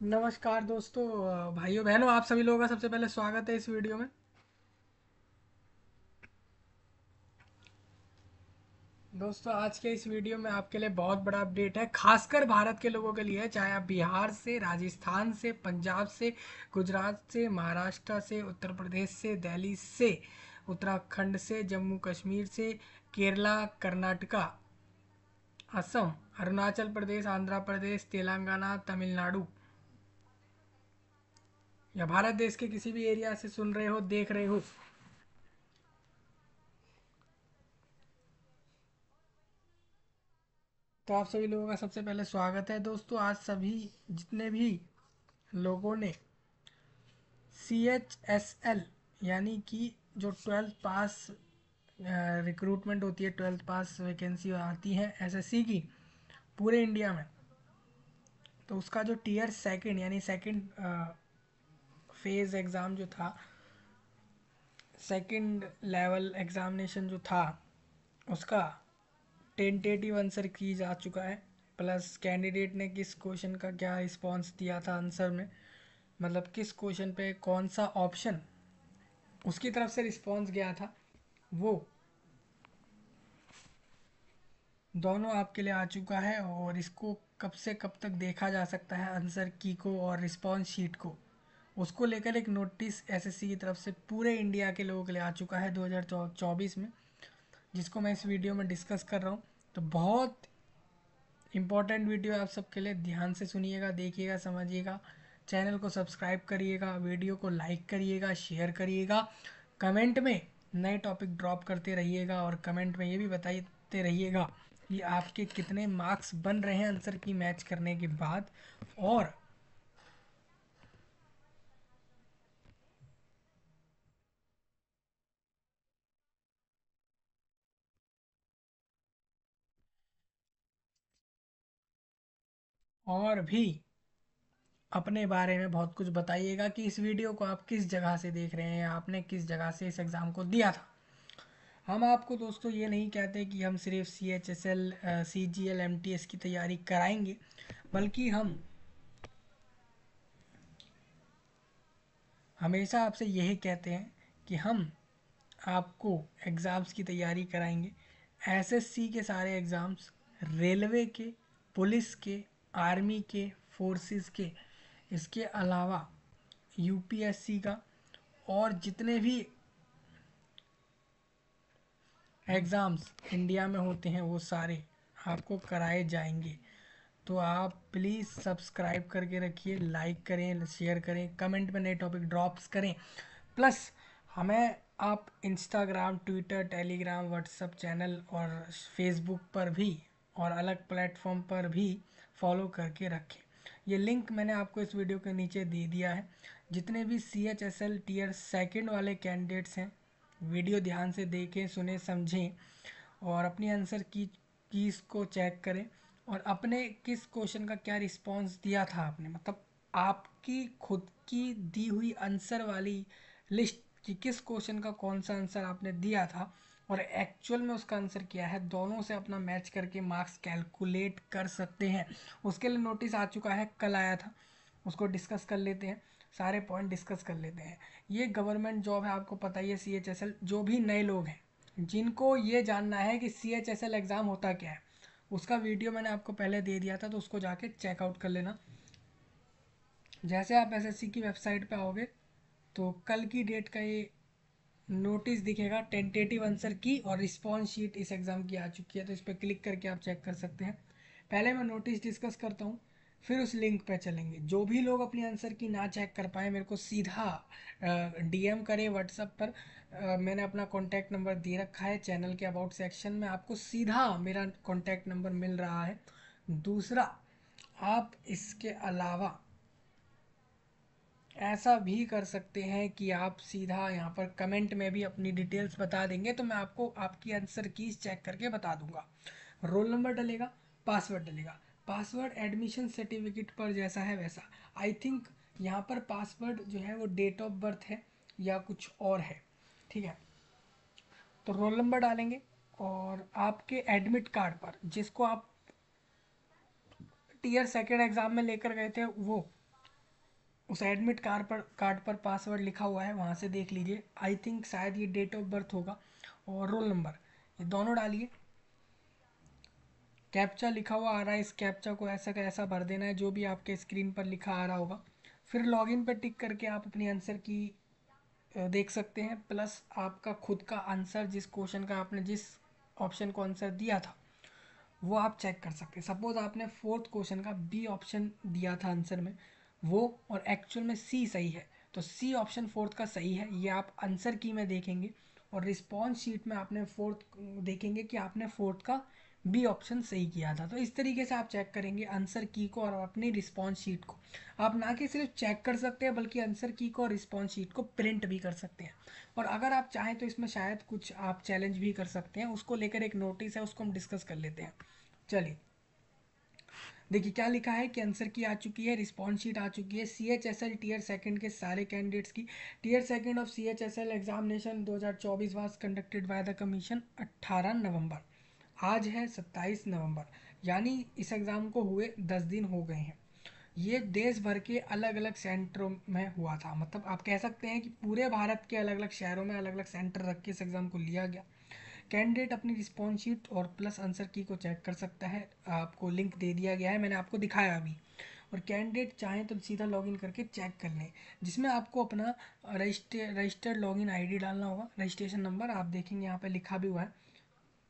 नमस्कार दोस्तों, भाइयों बहनों, आप सभी लोगों का सबसे पहले स्वागत है इस वीडियो में। दोस्तों, आज के इस वीडियो में आपके लिए बहुत बड़ा अपडेट है, खासकर भारत के लोगों के लिए है। चाहे आप बिहार से, राजस्थान से, पंजाब से, गुजरात से, महाराष्ट्र से, उत्तर प्रदेश से, दिल्ली से, उत्तराखंड से, जम्मू कश्मीर से, केरला, कर्नाटका, असम, अरुणाचल प्रदेश, आंध्र प्रदेश, तेलंगाना, तमिलनाडु या भारत देश के किसी भी एरिया से सुन रहे हो, देख रहे हो, तो आप सभी लोगों का सबसे पहले स्वागत है। दोस्तों, आज सभी जितने भी लोगों ने CHSL यानी कि जो 12th पास रिक्रूटमेंट होती है, 12th पास वैकेंसी आती है SSC की पूरे इंडिया में, तो उसका जो टीयर सेकंड यानी सेकंड फेज एग्ज़ाम जो था, सेकंड लेवल एग्ज़ामिनेशन जो था, उसका टेंटेटिव आंसर की जा चुका है। प्लस कैंडिडेट ने किस क्वेश्चन का क्या रिस्पॉन्स दिया था आंसर में, मतलब किस क्वेश्चन पे कौन सा ऑप्शन उसकी तरफ से रिस्पॉन्स गया था, वो दोनों आपके लिए आ चुका है। और इसको कब से कब तक देखा जा सकता है आंसर की को और रिस्पॉन्स शीट को, उसको लेकर एक नोटिस SSC की तरफ से पूरे इंडिया के लोगों के लिए आ चुका है 2024 में, जिसको मैं इस वीडियो में डिस्कस कर रहा हूँ। तो बहुत इंपॉर्टेंट वीडियो है आप सबके लिए, ध्यान से सुनिएगा, देखिएगा, समझिएगा। चैनल को सब्सक्राइब करिएगा, वीडियो को लाइक करिएगा, शेयर करिएगा, कमेंट में नए टॉपिक ड्रॉप करते रहिएगा और कमेंट में ये भी बताते रहिएगा कि आपके कितने मार्क्स बन रहे हैं आंसर की मैच करने के बाद। और और भी अपने बारे में बहुत कुछ बताइएगा कि इस वीडियो को आप किस जगह से देख रहे हैं, आपने किस जगह से इस एग्ज़ाम को दिया था। हम आपको दोस्तों ये नहीं कहते कि हम सिर्फ CHSL CGL MTS की तैयारी कराएंगे, बल्कि हम हमेशा आपसे यही कहते हैं कि हम आपको एग्ज़ाम्स की तैयारी कराएंगे। SSC के सारे एग्ज़ाम्स, रेलवे के, पुलिस के, आर्मी के, फोर्सेस के, इसके अलावा UPSC का और जितने भी एग्ज़ाम्स इंडिया में होते हैं वो सारे आपको कराए जाएंगे। तो आप प्लीज़ सब्सक्राइब करके रखिए, लाइक करें, शेयर करें, कमेंट में नए टॉपिक ड्रॉप्स करें। प्लस हमें आप Instagram, Twitter, Telegram, WhatsApp channel और फेसबुक पर भी और अलग प्लेटफॉर्म पर भी फॉलो करके रखें। ये लिंक मैंने आपको इस वीडियो के नीचे दे दिया है। जितने भी CHSL टीयर सेकंड वाले कैंडिडेट्स हैं, वीडियो ध्यान से देखें, सुने, समझें और अपनी आंसर की कीज़ को चेक करें और अपने किस क्वेश्चन का क्या रिस्पांस दिया था आपने, मतलब आपकी खुद की दी हुई आंसर वाली लिस्ट कि किस क्वेश्चन का कौन सा आंसर आपने दिया था और एक्चुअल में उसका आंसर क्या है, दोनों से अपना मैच करके मार्क्स कैलकुलेट कर सकते हैं। उसके लिए नोटिस आ चुका है, कल आया था, उसको डिस्कस कर लेते हैं, सारे पॉइंट डिस्कस कर लेते हैं। ये गवर्नमेंट जॉब है, आपको पता ही है। CHSL, जो भी नए लोग हैं जिनको ये जानना है कि CHSL एग्ज़ाम होता क्या है, उसका वीडियो मैंने आपको पहले दे दिया था, तो उसको जाके चेकआउट कर लेना। जैसे आप SSC की वेबसाइट पे आओगे तो कल की डेट का ये नोटिस दिखेगा, टेंटेटिव आंसर की और रिस्पॉन्स शीट इस एग्ज़ाम की आ चुकी है, तो इस पर क्लिक करके आप चेक कर सकते हैं। पहले मैं नोटिस डिस्कस करता हूँ, फिर उस लिंक पे चलेंगे। जो भी लोग अपनी आंसर की ना चेक कर पाए, मेरे को सीधा DM करें व्हाट्सअप पर। मैंने अपना कॉन्टैक्ट नंबर दे रखा है चैनल के अबाउट सेक्शन में, आपको सीधा मेरा कॉन्टैक्ट नंबर मिल रहा है। दूसरा, आप इसके अलावा ऐसा भी कर सकते हैं कि आप सीधा यहाँ पर कमेंट में भी अपनी डिटेल्स बता देंगे, तो मैं आपको आपकी आंसर कीज चेक करके बता दूंगा। रोल नंबर डलेगा, पासवर्ड डलेगा। पासवर्ड एडमिशन सर्टिफिकेट पर जैसा है वैसा, आई थिंक यहाँ पर पासवर्ड जो है वो डेट ऑफ बर्थ है या कुछ और है, ठीक है। तो रोल नंबर डालेंगे और आपके एडमिट कार्ड पर, जिसको आप टीयर सेकेंड एग्जाम में लेकर गए थे, वो उस एडमिट कार्ड पर पासवर्ड लिखा हुआ है, वहाँ से देख लीजिए। आई थिंक शायद ये डेट ऑफ बर्थ होगा और रोल नंबर, ये दोनों डालिए। कैप्चा लिखा हुआ आ रहा है, इस कैप्चा को ऐसा का ऐसा भर देना है जो भी आपके स्क्रीन पर लिखा आ रहा होगा। फिर लॉगिन पर टिक करके आप अपनी आंसर की देख सकते हैं, प्लस आपका खुद का आंसर, जिस क्वेश्चन का आपने जिस ऑप्शन को आंसर दिया था वो आप चेक कर सकते हैं। सपोज आपने फोर्थ क्वेश्चन का बी ऑप्शन दिया था आंसर में वो, और एक्चुअल में सी सही है, तो सी ऑप्शन फोर्थ का सही है, ये आप आंसर की में देखेंगे। और रिस्पॉन्स शीट में आपने फोर्थ देखेंगे कि आपने फोर्थ का बी ऑप्शन सही किया था। तो इस तरीके से आप चेक करेंगे आंसर की को और अपनी रिस्पॉन्स शीट को। आप ना कि सिर्फ चेक कर सकते हैं बल्कि आंसर की को और रिस्पॉन्स शीट को प्रिंट भी कर सकते हैं। और अगर आप चाहें तो इसमें शायद कुछ आप चैलेंज भी कर सकते हैं, उसको लेकर एक नोटिस है, उसको हम डिस्कस कर लेते हैं। चलिए देखिए क्या लिखा है कि आंसर की आ चुकी है, रिस्पॉन्स शीट आ चुकी है। CHSL टीयर सेकंड के सारे कैंडिडेट्स की। Tier second of CHSL examination 2024 was conducted by the commission 18 November. आज है 27 नवंबर, यानी इस एग्ज़ाम को हुए 10 दिन हो गए हैं। ये देश भर के अलग अलग सेंटरों में हुआ था, मतलब आप कह सकते हैं कि पूरे भारत के अलग अलग शहरों में अलग अलग सेंटर रख के इस एग्ज़ाम को लिया गया। कैंडिडेट अपनी रिस्पॉन्स शीट और प्लस आंसर की को चेक कर सकता है, आपको लिंक दे दिया गया है, मैंने आपको दिखाया अभी। और कैंडिडेट चाहें तो सीधा लॉगिन करके चेक कर लें, जिसमें आपको अपना रजिस्टर्ड लॉगिन आईडी डालना होगा, रजिस्ट्रेशन नंबर आप देखेंगे यहाँ पे लिखा भी हुआ है,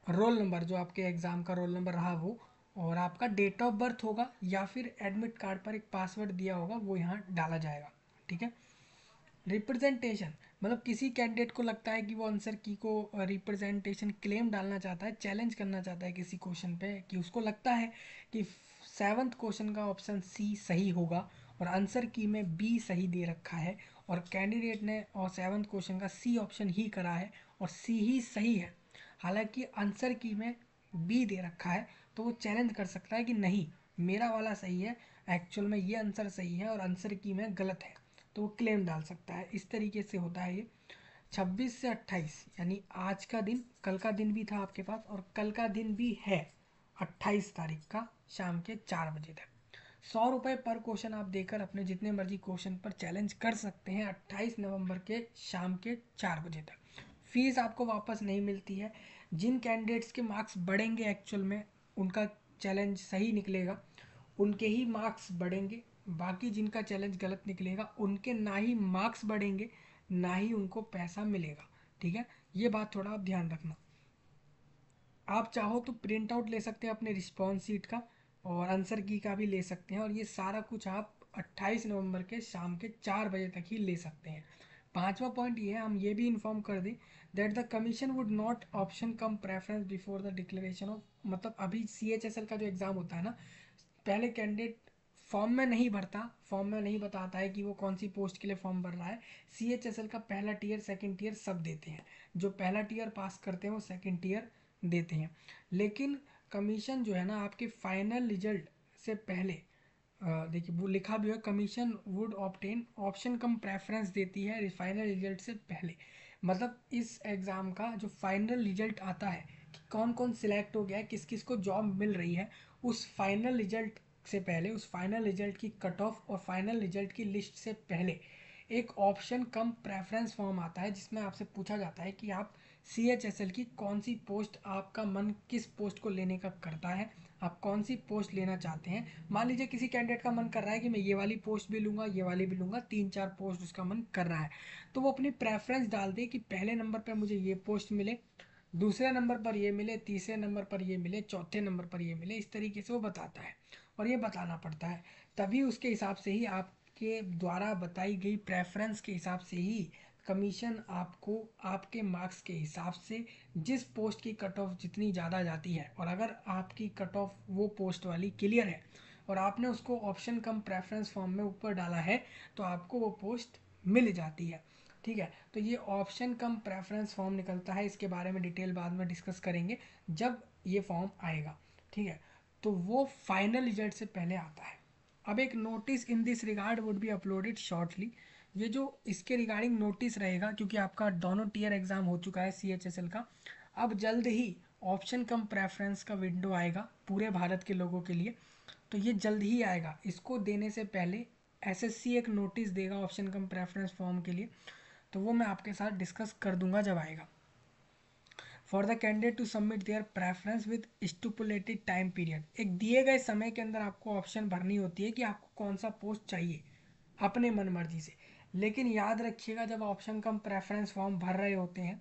रोल नंबर जो आपके एग्ज़ाम का रोल नंबर रहा वो, और आपका डेट ऑफ बर्थ होगा या फिर एडमिट कार्ड पर एक पासवर्ड दिया होगा वो यहाँ डाला जाएगा। ठीक है। रिप्रेजेंटेशन, मतलब किसी कैंडिडेट को लगता है कि वो आंसर की को रिप्रेजेंटेशन क्लेम डालना चाहता है, चैलेंज करना चाहता है किसी क्वेश्चन पे, कि उसको लगता है कि सेवन्थ क्वेश्चन का ऑप्शन सी सही होगा और आंसर की में बी सही दे रखा है, और कैंडिडेट ने और सेवन्थ क्वेश्चन का सी ऑप्शन ही करा है और सी ही सही है, हालांकि आंसर की में बी दे रखा है, तो वो चैलेंज कर सकता है कि नहीं मेरा वाला सही है, एक्चुअल में ये आंसर सही है और आंसर की में गलत है, तो वो क्लेम डाल सकता है। इस तरीके से होता है ये। 26 से 28 यानी आज का दिन, कल का दिन भी था आपके पास और कल का दिन भी है 28 तारीख का शाम के 4 बजे तक। 100 रुपये पर क्वेश्चन आप देकर अपने जितने मर्जी क्वेश्चन पर चैलेंज कर सकते हैं 28 नवंबर के शाम के 4 बजे तक। फीस आपको वापस नहीं मिलती है। जिन कैंडिडेट्स के मार्क्स बढ़ेंगे एक्चुअल में उनका चैलेंज सही निकलेगा, उनके ही मार्क्स बढ़ेंगे, बाकी जिनका चैलेंज गलत निकलेगा उनके ना ही मार्क्स बढ़ेंगे ना ही उनको पैसा मिलेगा। ठीक है, ये बात थोड़ा आप ध्यान रखना। आप चाहो तो प्रिंट आउट ले सकते हैं अपने रिस्पॉन्स शीट का और आंसर की का भी ले सकते हैं, और ये सारा कुछ आप 28 नवंबर के शाम के 4 बजे तक ही ले सकते हैं। पांचवा पॉइंट ये है, हम ये भी इन्फॉर्म कर दें that the commission would not option come preference before the declaration of, मतलब अभी CHSL का जो एग्ज़ाम होता है ना, पहले कैंडिडेट फॉर्म में नहीं भरता, फॉर्म में नहीं बताता है कि वो कौन सी पोस्ट के लिए फॉर्म भर रहा है। CHSL का पहला टीयर सेकंड टीयर सब देते हैं, जो पहला टीयर पास करते हैं वो सेकंड टीयर देते हैं। लेकिन कमीशन जो है ना आपके फाइनल रिजल्ट से पहले, देखिए वो लिखा भी है, commission would obtain option come preference देती है फाइनल रिजल्ट से पहले। मतलब इस एग्ज़ाम का जो फाइनल रिजल्ट आता है कि कौन कौन सिलेक्ट हो गया है, किस किस को जॉब मिल रही है, उस फाइनल रिजल्ट से पहले, उस फाइनल रिजल्ट की कट ऑफ और फाइनल रिजल्ट की लिस्ट से पहले एक ऑप्शन कम प्रेफरेंस फॉर्म आता है, जिसमें आपसे पूछा जाता है कि आप CHSL की कौन सी पोस्ट, आपका मन किस पोस्ट को लेने का करता है, आप कौन सी पोस्ट लेना चाहते हैं। मान लीजिए किसी कैंडिडेट का मन कर रहा है कि मैं ये वाली पोस्ट भी लूँगा, ये वाली भी लूँगा, 3-4 पोस्ट उसका मन कर रहा है, तो वो अपनी प्रेफरेंस डाल दे कि पहले नंबर पर मुझे ये पोस्ट मिले, दूसरे नंबर पर ये मिले, तीसरे नंबर पर ये मिले, चौथे नंबर पर ये मिले, इस तरीके से वो बताता है और ये बताना पड़ता है। तभी उसके हिसाब से ही आपके द्वारा बताई गई प्रेफरेंस के हिसाब से ही कमीशन आपको आपके मार्क्स के हिसाब से जिस पोस्ट की कट ऑफ जितनी ज़्यादा जाती है, और अगर आपकी कट ऑफ वो पोस्ट वाली क्लियर है और आपने उसको ऑप्शन कम प्रेफरेंस फॉर्म में ऊपर डाला है तो आपको वो पोस्ट मिल जाती है। ठीक है, तो ये ऑप्शन कम प्रेफरेंस फॉर्म निकलता है, इसके बारे में डिटेल बाद में डिस्कस करेंगे जब ये फॉर्म आएगा। ठीक है, तो वो फाइनल रिजल्ट से पहले आता है। अब एक notice in this regard would be uploaded shortly, ये जो इसके रिगार्डिंग नोटिस रहेगा, क्योंकि आपका दोनों टीयर एग्जाम हो चुका है CHSL का, अब जल्द ही ऑप्शन कम प्रेफरेंस का विंडो आएगा पूरे भारत के लोगों के लिए, तो ये जल्द ही आएगा। इसको देने से पहले एसएससी एक नोटिस देगा ऑप्शन कम प्रेफरेंस फॉर्म के लिए, तो वो मैं आपके साथ डिस्कस कर दूंगा जब आएगा। For the candidate to submit their preference with stipulated time period, एक दिए गए समय के अंदर आपको ऑप्शन भरनी होती है कि आपको कौन सा पोस्ट चाहिए अपने मन मर्जी से। लेकिन याद रखिएगा जब ऑप्शन कम प्रेफरेंस फॉर्म भर रहे होते हैं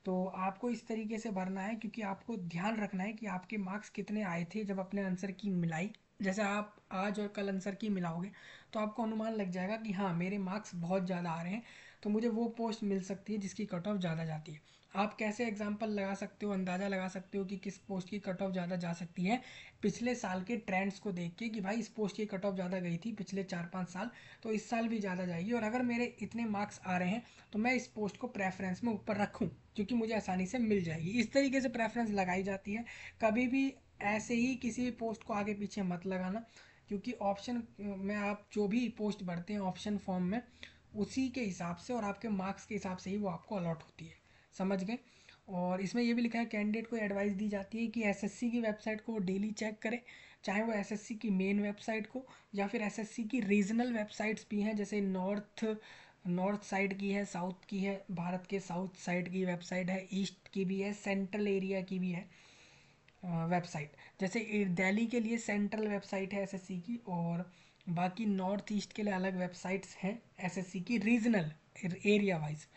तो आपको इस तरीके से भरना है, क्योंकि आपको ध्यान रखना है कि आपके मार्क्स कितने आए थे जब अपने आंसर की मिलाई। जैसे आप आज और कल आंसर की मिलाओगे तो आपको अनुमान लग जाएगा कि हाँ मेरे मार्क्स बहुत ज़्यादा आ रहे हैं, तो मुझे वो पोस्ट मिल सकती है जिसकी कट ऑफ ज़्यादा जाती है। आप कैसे एग्जाम्पल लगा सकते हो, अंदाज़ा लगा सकते हो कि किस पोस्ट की कट ऑफ ज़्यादा जा सकती है? पिछले साल के ट्रेंड्स को देख के कि भाई इस पोस्ट की कट ऑफ ज़्यादा गई थी पिछले 4-5 साल, तो इस साल भी ज़्यादा जाएगी, और अगर मेरे इतने मार्क्स आ रहे हैं तो मैं इस पोस्ट को प्रेफरेंस में ऊपर रखूँ क्योंकि मुझे आसानी से मिल जाएगी। इस तरीके से प्रेफरेंस लगाई जाती है। कभी भी ऐसे ही किसी भी पोस्ट को आगे पीछे मत लगाना, क्योंकि ऑप्शन में आप जो भी पोस्ट भरते हैं ऑप्शन फॉर्म में, उसी के हिसाब से और आपके मार्क्स के हिसाब से ही वो आपको अलॉट होती है। समझ गए? और इसमें ये भी लिखा है कैंडिडेट को एडवाइस दी जाती है कि एसएससी की वेबसाइट को डेली चेक करें, चाहे वो एसएससी की मेन वेबसाइट को या फिर एसएससी की रीजनल वेबसाइट्स भी हैं, जैसे नॉर्थ साइड की है, साउथ की है, भारत के साउथ साइड की वेबसाइट है, ईस्ट की भी है, सेंट्रल एरिया की भी है वेबसाइट। जैसे दिल्ली के लिए सेंट्रल वेबसाइट है एसएससी की, और बाकी नॉर्थ ईस्ट के लिए अलग वेबसाइट्स हैं एसएससी की रीजनल एरिया वाइज,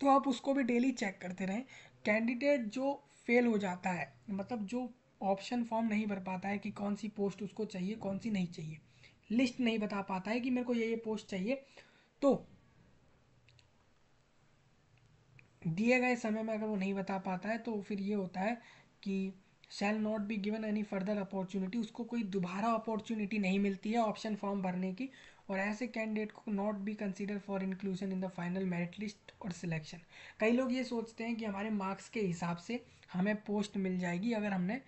तो आप उसको भी डेली चेक करते रहें। कैंडिडेट जो फेल हो जाता है, मतलब जो ऑप्शन फॉर्म नहीं भर पाता है कि कौन सी पोस्ट उसको चाहिए कौन सी नहीं चाहिए, लिस्ट नहीं बता पाता है कि मेरे को ये पोस्ट चाहिए, तो दिए गए समय में अगर वो नहीं बता पाता है तो फिर ये होता है कि shall not be given any further opportunity, उसको कोई दोबारा अपॉर्चुनिटी नहीं मिलती है ऑप्शन फॉर्म भरने की, और ऐसे कैंडिडेट को not be consider for inclusion in the final merit list और सिलेक्शन। कई लोग ये सोचते हैं कि हमारे मार्क्स के हिसाब से हमें पोस्ट मिल जाएगी अगर हमने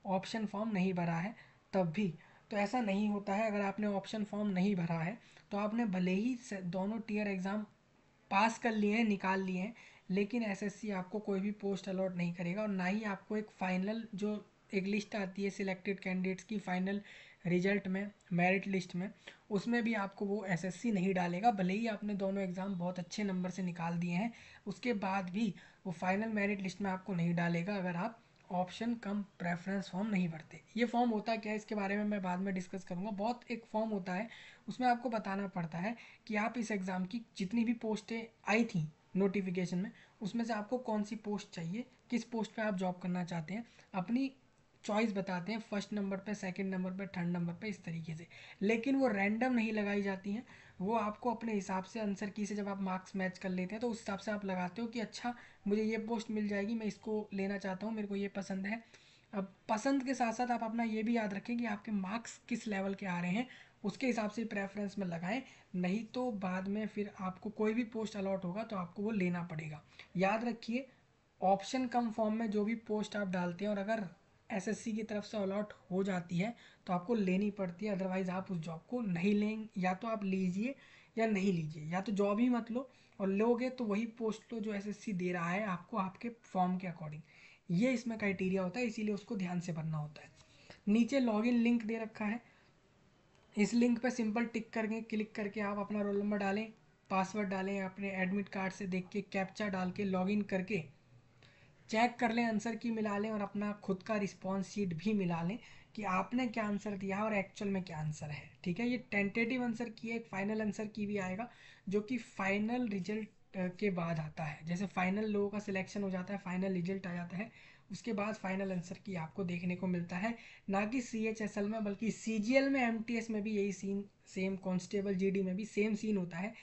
ऑप्शन फॉर्म नहीं भरा है तब भी, तो ऐसा नहीं होता है। अगर आपने ऑप्शन फॉर्म नहीं भरा है तो आपने भले ही दोनों टीयर एग्ज़ाम पास कर लिए हैं, निकाल लिए हैं, लेकिन एसएससी आपको कोई भी पोस्ट अलॉट नहीं करेगा, और ना ही आपको एक फाइनल जो एक लिस्ट आती है सिलेक्टेड कैंडिडेट्स की फाइनल रिजल्ट में, मेरिट लिस्ट में, उसमें भी आपको वो एसएससी नहीं डालेगा। भले ही आपने दोनों एग्ज़ाम बहुत अच्छे नंबर से निकाल दिए हैं, उसके बाद भी वो फाइनल मेरिट लिस्ट में आपको नहीं डालेगा अगर आप ऑप्शन कम प्रेफरेंस फॉर्म नहीं भरते। ये फॉर्म होता क्या है इसके बारे में मैं बाद में डिस्कस करूँगा। बहुत एक फॉर्म होता है, उसमें आपको बताना पड़ता है कि आप इस एग्ज़ाम की जितनी भी पोस्टें आई थी नोटिफिकेशन में, उसमें से आपको कौन सी पोस्ट चाहिए, किस पोस्ट पे आप जॉब करना चाहते हैं, अपनी चॉइस बताते हैं, फर्स्ट नंबर पे, सेकंड नंबर पे, थर्ड नंबर पे, इस तरीके से। लेकिन वो रैंडम नहीं लगाई जाती हैं, वो आपको अपने हिसाब से आंसर की से जब आप मार्क्स मैच कर लेते हैं तो उस हिसाब से आप लगाते हो कि अच्छा मुझे ये पोस्ट मिल जाएगी, मैं इसको लेना चाहता हूँ, मेरे को ये पसंद है। अब पसंद के साथ साथ आप अपना ये भी याद रखें कि आपके मार्क्स किस लेवल के आ रहे हैं, उसके हिसाब से प्रेफरेंस में लगाएं, नहीं तो बाद में फिर आपको कोई भी पोस्ट अलॉट होगा तो आपको वो लेना पड़ेगा। याद रखिए ऑप्शन कम फॉर्म में जो भी पोस्ट आप डालते हैं और अगर एसएससी की तरफ से अलॉट हो जाती है तो आपको लेनी पड़ती है, अदरवाइज़ आप उस जॉब को नहीं लेंगे। या तो आप लीजिए या नहीं लीजिए, या तो जॉब ही मत लो, और लोगे तो वही पोस्ट लो जो एसएससी दे रहा है आपको आपके फॉर्म के अकॉर्डिंग। ये इसमें क्राइटेरिया होता है, इसीलिए उसको ध्यान से भरना होता है। नीचे लॉगिन लिंक दे रखा है, इस लिंक पे सिंपल टिक करके क्लिक करके आप अपना रोल नंबर डालें, पासवर्ड डालें, अपने एडमिट कार्ड से देख के कैप्चा डाल के लॉगिन करके चेक कर लें, आंसर की मिला लें और अपना खुद का रिस्पॉन्स शीट भी मिला लें कि आपने क्या आंसर दिया और एक्चुअल में क्या आंसर है। ठीक है, ये टेंटेटिव आंसर की है, एक फाइनल आंसर की भी आएगा जो कि फाइनल रिजल्ट के बाद आता है। जैसे फाइनल लोगों का सिलेक्शन हो जाता है, फाइनल रिजल्ट आ जाता है, उसके बाद फाइनल आंसर की आपको देखने को मिलता है, ना कि CHSL में बल्कि CGL में, MTS में भी यही सीन, सेम कांस्टेबल GD में भी सेम सीन होता है।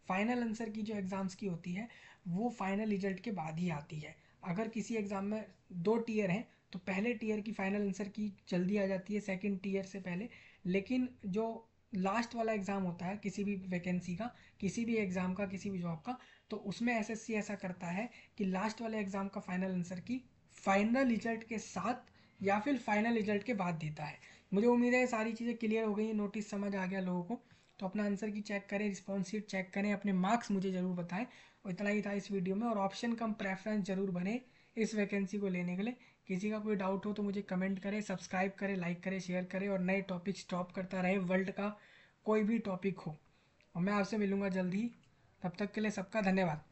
फाइनल आंसर की जो एग्ज़ाम्स की होती है वो फाइनल रिजल्ट के बाद ही आती है। अगर किसी एग्ज़ाम में 2 टीयर हैं तो पहले टीयर की फाइनल आंसर की जल्दी आ जाती है सेकंड टीयर से पहले, लेकिन जो लास्ट वाला एग्ज़ाम होता है किसी भी वैकेंसी का, किसी भी एग्ज़ाम का, किसी भी जॉब का, तो उसमें एसएससी ऐसा करता है कि लास्ट वाले एग्ज़ाम का फाइनल आंसर की फाइनल रिजल्ट के साथ या फिर फाइनल रिजल्ट के बाद देता है। मुझे उम्मीद है सारी चीज़ें क्लियर हो गई, नोटिस समझ आ गया लोगों को। तो अपना आंसर की चेक करें, रिस्पॉन्स शीट चेक करें, अपने मार्क्स मुझे ज़रूर बताएं। और इतना ही था इस वीडियो में, और ऑप्शन कम प्रेफरेंस ज़रूर बने इस वैकेंसी को लेने के लिए। किसी का कोई डाउट हो तो मुझे कमेंट करें, सब्सक्राइब करें, लाइक करें, शेयर करें, और नए टॉपिक्स ड्रॉप करता रहे वर्ल्ड का कोई भी टॉपिक हो। और मैं आपसे मिलूँगा जल्दी, तब तक के लिए सबका धन्यवाद।